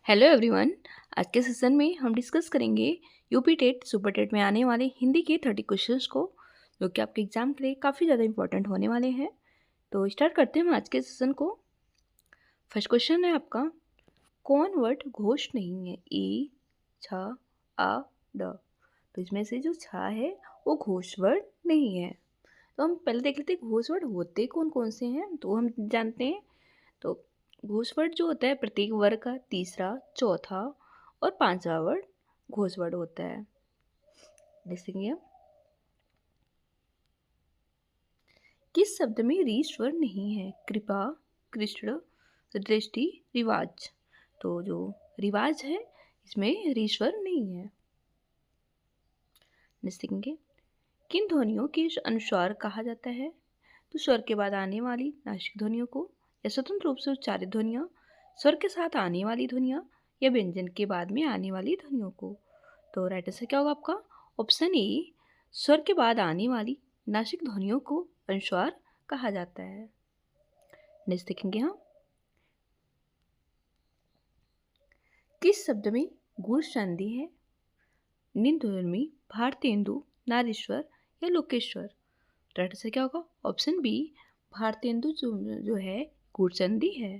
Hello everyone. आज के session में हम डिस्कस करेंगे यूपी टेट सुपर टेट में आने वाले हिंदी के 30 क्वेश्चंस को, जो कि आपके एग्जाम के लिए काफ़ी ज़्यादा इंपॉर्टेंट होने वाले हैं। तो स्टार्ट करते हैं हम आज के सेशन को। फर्स्ट क्वेश्चन है आपका, कौन वर्ड घोष नहीं है? ई, छ, आ, ड। तो इसमें से जो छ है वो घोष वर्ड नहीं है। तो हम पहले देख लेते हैं घोष वर्ड होते कौन कौन से हैं, तो हम जानते हैं। तो घोष वर्ड जो होता है प्रत्येक वर्ग का तीसरा, चौथा और पांचवा वर्ड घोष वर्ड होता है। देखेंगे हम किस शब्द में रीच स्वर नहीं है? कृपा, कृष्ण, दृष्टि, रिवाज। तो जो रिवाज है इसमें रीच स्वर नहीं है। देखेंगे किन ध्वनियों के अनुस्वार कहा जाता है? तो स्वर के बाद आने वाली नासिक ध्वनियों को, या स्वतंत्र रूप से उच्चारित ध्वनियाँ, स्वर के साथ आने वाली ध्वनियाँ, या व्यंजन के बाद में आने वाली ध्वनियों को। तो राइट आंसर क्या होगा आपका? ऑप्शन ए, स्वर के बाद आने वाली नासिक ध्वनियों को अनुस्वार कहा जाता है। नेक्स्ट देखेंगे हम, किस शब्द में गुण संधि है? निंध्वर्मी, भारतेंदु, नारीश्वर या लोकेश्वर। राइट आंसर क्या होगा? ऑप्शन बी, भारतेंदु जो है गुण संधि है।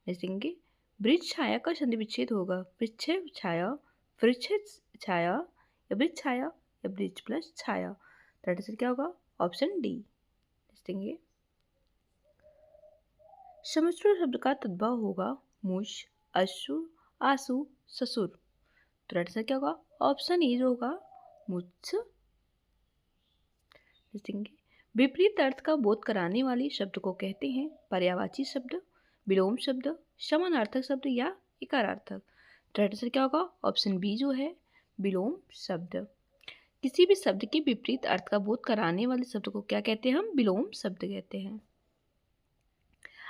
देखेंगे वृक्ष छाया का संधि विच्छेद होगा? वृक्ष छाया, वृक्ष छाया, या वृक्ष छाया, या वृक्ष प्लस छाया। राइट आंसर क्या होगा? Option D. देखेंगे समुद्र शब्द का तद्भव होगा? मुझ, अश्रु, आंसू, ससुर। तो राइट आंसर क्या होगा? ऑप्शन ई जो होगा मुझ। देखेंगे विपरीत अर्थ का बोध कराने वाले शब्द को कहते हैं पर्यायवाची शब्द, विलोम शब्द, समानार्थक शब्द या इकारार्थक। राइट आंसर क्या होगा? ऑप्शन बी जो है विलोम शब्द। किसी भी शब्द के विपरीत अर्थ का बोध कराने वाले शब्द को क्या कहते हैं? हम विलोम शब्द कहते हैं।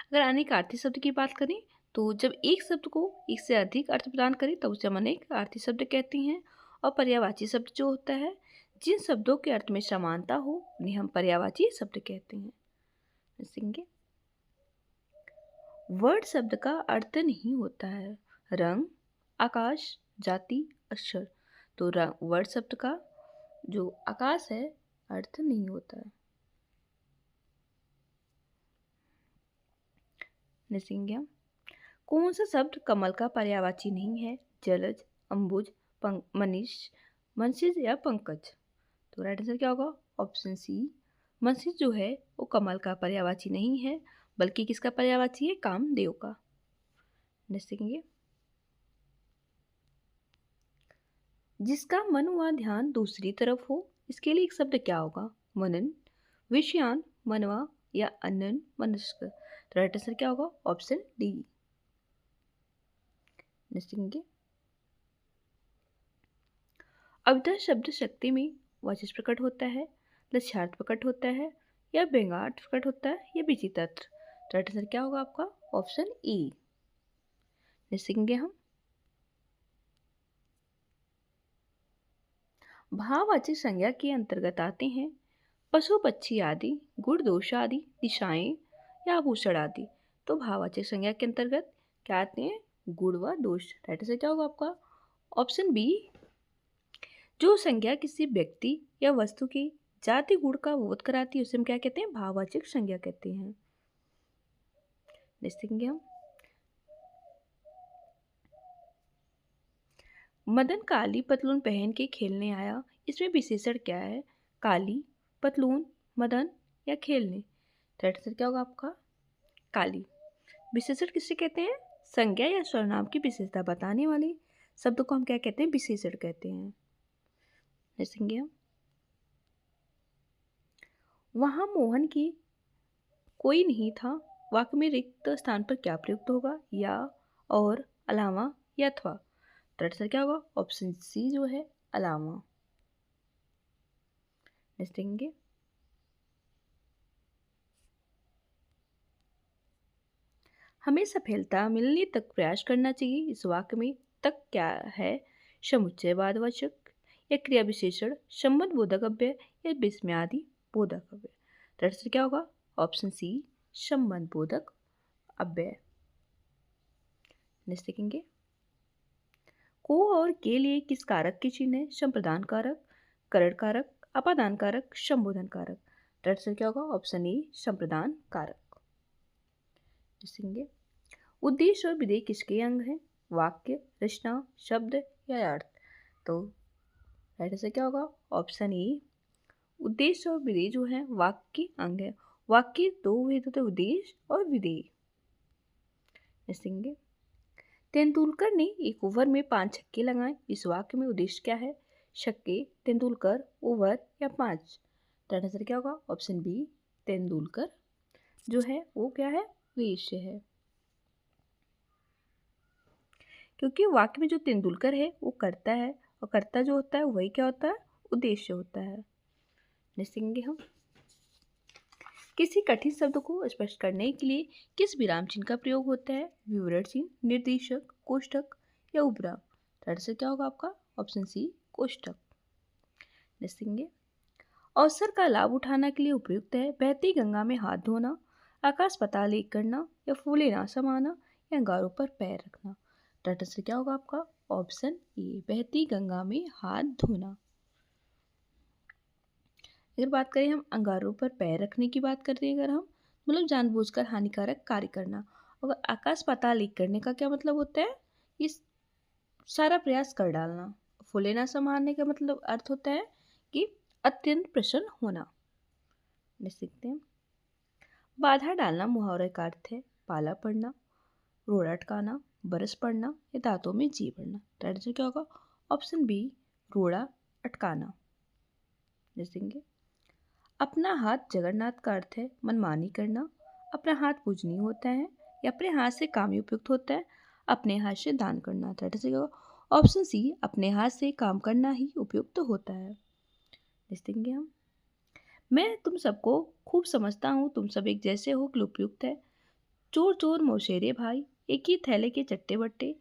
अगर अनेकार्थी शब्द की बात करें तो जब एक शब्द को एक से अधिक अर्थ प्रदान करें तब उसे हम अनेकार्थी शब्द कहते हैं। और पर्यायवाची शब्द जो होता है, जिन शब्दों के अर्थ में समानता हो उन्हें हम पर्यायवाची शब्द कहते हैं। देखेंगे वर्ड शब्द का अर्थ नहीं होता है? रंग, आकाश, जाति, अक्षर। तो वर्ड शब्द का जो आकाश है अर्थ नहीं होता है। देखेंगे हम कौन सा शब्द कमल का पर्यायवाची नहीं है? जलज, अंबुज, मनीष, मंसिज या पंकज। तो राइट आंसर क्या होगा? ऑप्शन सी, मंसिज जो है वो कमल का पर्यायवाची नहीं है, बल्कि किसका पर्यायवाची है? कामदेव का। नेक्स्ट देखेंगे जिसका मन व ध्यान दूसरी तरफ हो, इसके लिए एक शब्द क्या होगा? मनन, विषयान, मनवा या अनन, मनस्क। तो राइट आंसर क्या होगा? Option D. नेक्स्ट देखेंगे अविधा शब्द शक्ति में वाचिक प्रकट होता है, लक्ष्यार्थ प्रकट होता है, या व्यंग्यार्थ प्रकट होता है, या विचित्रार्थ। राइट आंसर क्या होगा आपका? Option E. देखेंगे हम भाववाचक संज्ञा के अंतर्गत आते हैं पशु पक्षी आदि, गुण दोष आदि, दिशाएं या आभूषण आदि। तो भाववाचक संज्ञा के अंतर्गत क्या आते हैं? गुण व दोष। राइट आंसर क्या होगा आपका? ऑप्शन बी, जो संज्ञा किसी व्यक्ति या वस्तु की जाति गुण का बोध कराती है उसे हम क्या कहते हैं? भाववाचक संज्ञा कहते हैं। देखेंगे हम मदन काली पतलून पहन के खेलने आया, इसमें विशेषण क्या है? काली, पतलून, मदन या खेलने। थर्ड आंसर क्या होगा आपका? काली। विशेषण किससे कहते हैं? संज्ञा या सर्वनाम की विशेषता बताने वाले शब्द को हम क्या कहते हैं? विशेषण कहते हैं। देखेंगे हम वहां मोहन की कोई नहीं था, वाक्य में रिक्त स्थान पर क्या प्रयुक्त होगा? या, और, अलावा या अथवा। थर्ड आंसर क्या होगा? ऑप्शन सी जो है अलावा। देखेंगे हमें सफलता मिलनी तक प्रयास करना चाहिए, इस वाक्य में तक क्या है? शमुच्चयवाद वाचक। या क्रिया विशेषण संबंध बोधक अव्यय या विस्मयादि बोधक अव्यय। थर्ड आंसर क्या होगा? ऑप्शन सी, संबंध बोधक अव्यय। नेक्स्ट देखेंगे को और के लिए किस कारक के चिन्ह है? संप्रदान कारक, करण कारक, अपादान कारक, संबोधन कारक। तो आंसर क्या होगा? ऑप्शन ए संप्रदान कारक। देखेंगे उद्देश्य और विधेय किसके अंग हैं? वाक्य, रचना, शब्द या अर्थ। तो राइट आंसर क्या होगा? ऑप्शन ए उद्देश्य और विधेय जो है वाक्य के अंग है। वाक्य दो भेद होते हैं, उद्देश्य और विधेय। देखेंगे तेंदुलकर ने एक ओवर में 5 छक्के लगाए, इस वाक्य में उद्देश्य क्या है? छक्के, तेंदुलकर, ओवर या 5। तो आंसर क्या होगा? ऑप्शन बी तेंदुलकर जो है वो क्या है? उद्देश्य है, क्योंकि वाक्य में जो तेंदुलकर है वो करता है और करता जो होता है वही क्या होता है? उद्देश्य होता है। देखेंगे हम किसी कठिन शब्द को स्पष्ट करने के लिए किस विराम चिन्ह का प्रयोग होता है? विवरण चिन्ह, निर्देशक, कोष्ठक या उपराम। तो आंसर क्या होगा आपका? ऑप्शन सी कोष्ठक। देखेंगे अवसर का लाभ उठाने के लिए उपयुक्त है बहती गंगा में हाथ धोना, आकाश पाताल एक करना या फूले ना समाना या अंगारों पर पैर रखना। तो आंसर क्या होगा आपका? ऑप्शन ए बहती गंगा में हाथ धोना। अगर बात करें हम अंगारों पर पैर रखने की बात करते हैं, अगर हम मतलब जानबूझकर हानिकारक कार्य करना। अगर आकाश पाताल एक करने का क्या मतलब होता है? ये सारा प्रयास कर डालना। फूले ना संभालने का मतलब अर्थ होता है कि अत्यंत प्रसन्न होना। देख सकते हैं बाधा डालना मुहावरे का अर्थ है पाला पड़ना, रोड़ा अटकाना, बरस पड़ना या दांतों में जी पड़ना। तो आंसर क्या होगा? ऑप्शन बी रोड़ा अटकाना। देखेंगे अपना हाथ जगन्नाथ का अर्थ है मनमानी करना, अपना हाथ पूजनीय होता है या अपने हाथ से काम ही उपयुक्त होता है, अपने हाथ से दान करना। तो आंसर क्या होगा? ऑप्शन सी अपने हाथ से काम करना ही उपयुक्त होता है। देखेंगे हम मैं तुम सबको खूब समझता हूँ, तुम सब एक जैसे हो कि उपयुक्त है। चोर चोर मौसेरे भाई, एक ही थैले के चट्टे बट्टे,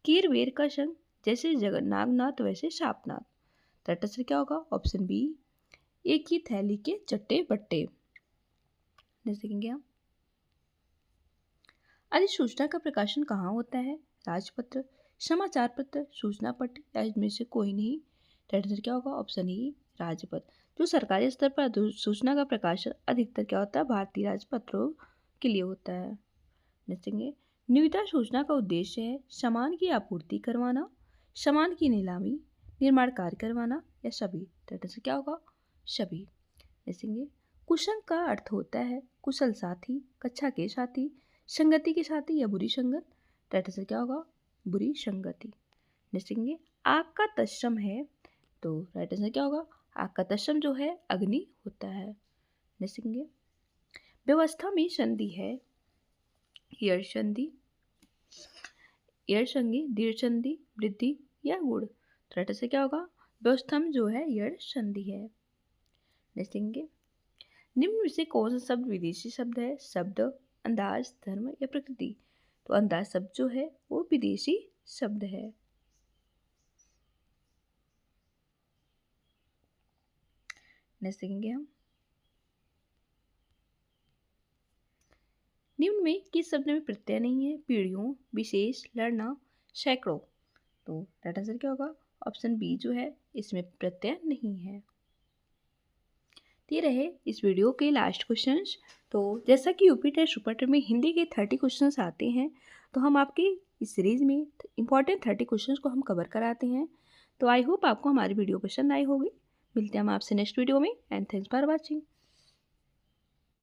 कीर बेर का संग, जैसे जगन्नाथ वैसे शापनाथ। तो आंसर क्या होगा? ऑप्शन बी एक ही थैली के चट्टे बट्टे। देखेंगे हम अधिसूचना का प्रकाशन कहाँ होता है? राजपत्र, समाचार पत्र, सूचना पत्र या इनमें से कोई नहीं। तो आंसर क्या होगा? ऑप्शन ई राजपत्र। जो सरकारी स्तर पर अधिसूचना का प्रकाशन अधिकतर क्या होता है? भारतीय राजपत्रों के लिए होता है। देखेंगे निविदा सूचना का उद्देश्य है सामान की आपूर्ति करवाना, सामान की नीलामी, निर्माण कार्य करवाना या सभी। तो आंसर क्या होगा? सभी। देखेंगे कुशल का अर्थ होता है कुशल साथी, कक्षा के साथी, संगति के साथी या बुरी संगत। तो आंसर क्या होगा? बुरी संगति। देखेंगे आग का तत्सम है, तो राइट आंसर क्या होगा? आग का तत्सम जो है अग्नि होता है। देखेंगे व्यवस्था में संधि है यड़ संधि, यड़ संधि, दीर्घ संधि, वृद्धि या गुण। तो राइट आंसर क्या होगा? व्यवस्था में जो है यड़ संधि है। देखेंगे निम्न में से कौन सा शब्द विदेशी शब्द है? शब्द, अंदाज, धर्म या प्रकृति। तो अंदाज शब्द जो है वो विदेशी शब्द है। नेक्स्ट देखेंगे हम निम्न में किस शब्द में प्रत्यय नहीं है? पीढ़ियों, विशेष, लड़ना, सैकड़ों। तो राइट आंसर क्या होगा? ऑप्शन बी जो है इसमें प्रत्यय नहीं है। ये रहे इस वीडियो के लास्ट क्वेश्चंस। तो जैसा कि यूपी टेस्ट सुपर टेस्ट में हिंदी के 30 क्वेश्चंस आते हैं, तो हम आपके इस सीरीज़ में इंपॉर्टेंट 30 क्वेश्चंस को हम कवर कराते हैं। तो आई होप आपको हमारी वीडियो पसंद आई होगी। मिलते हैं हम आपसे नेक्स्ट वीडियो में एंड थैंक्स फॉर वॉचिंग।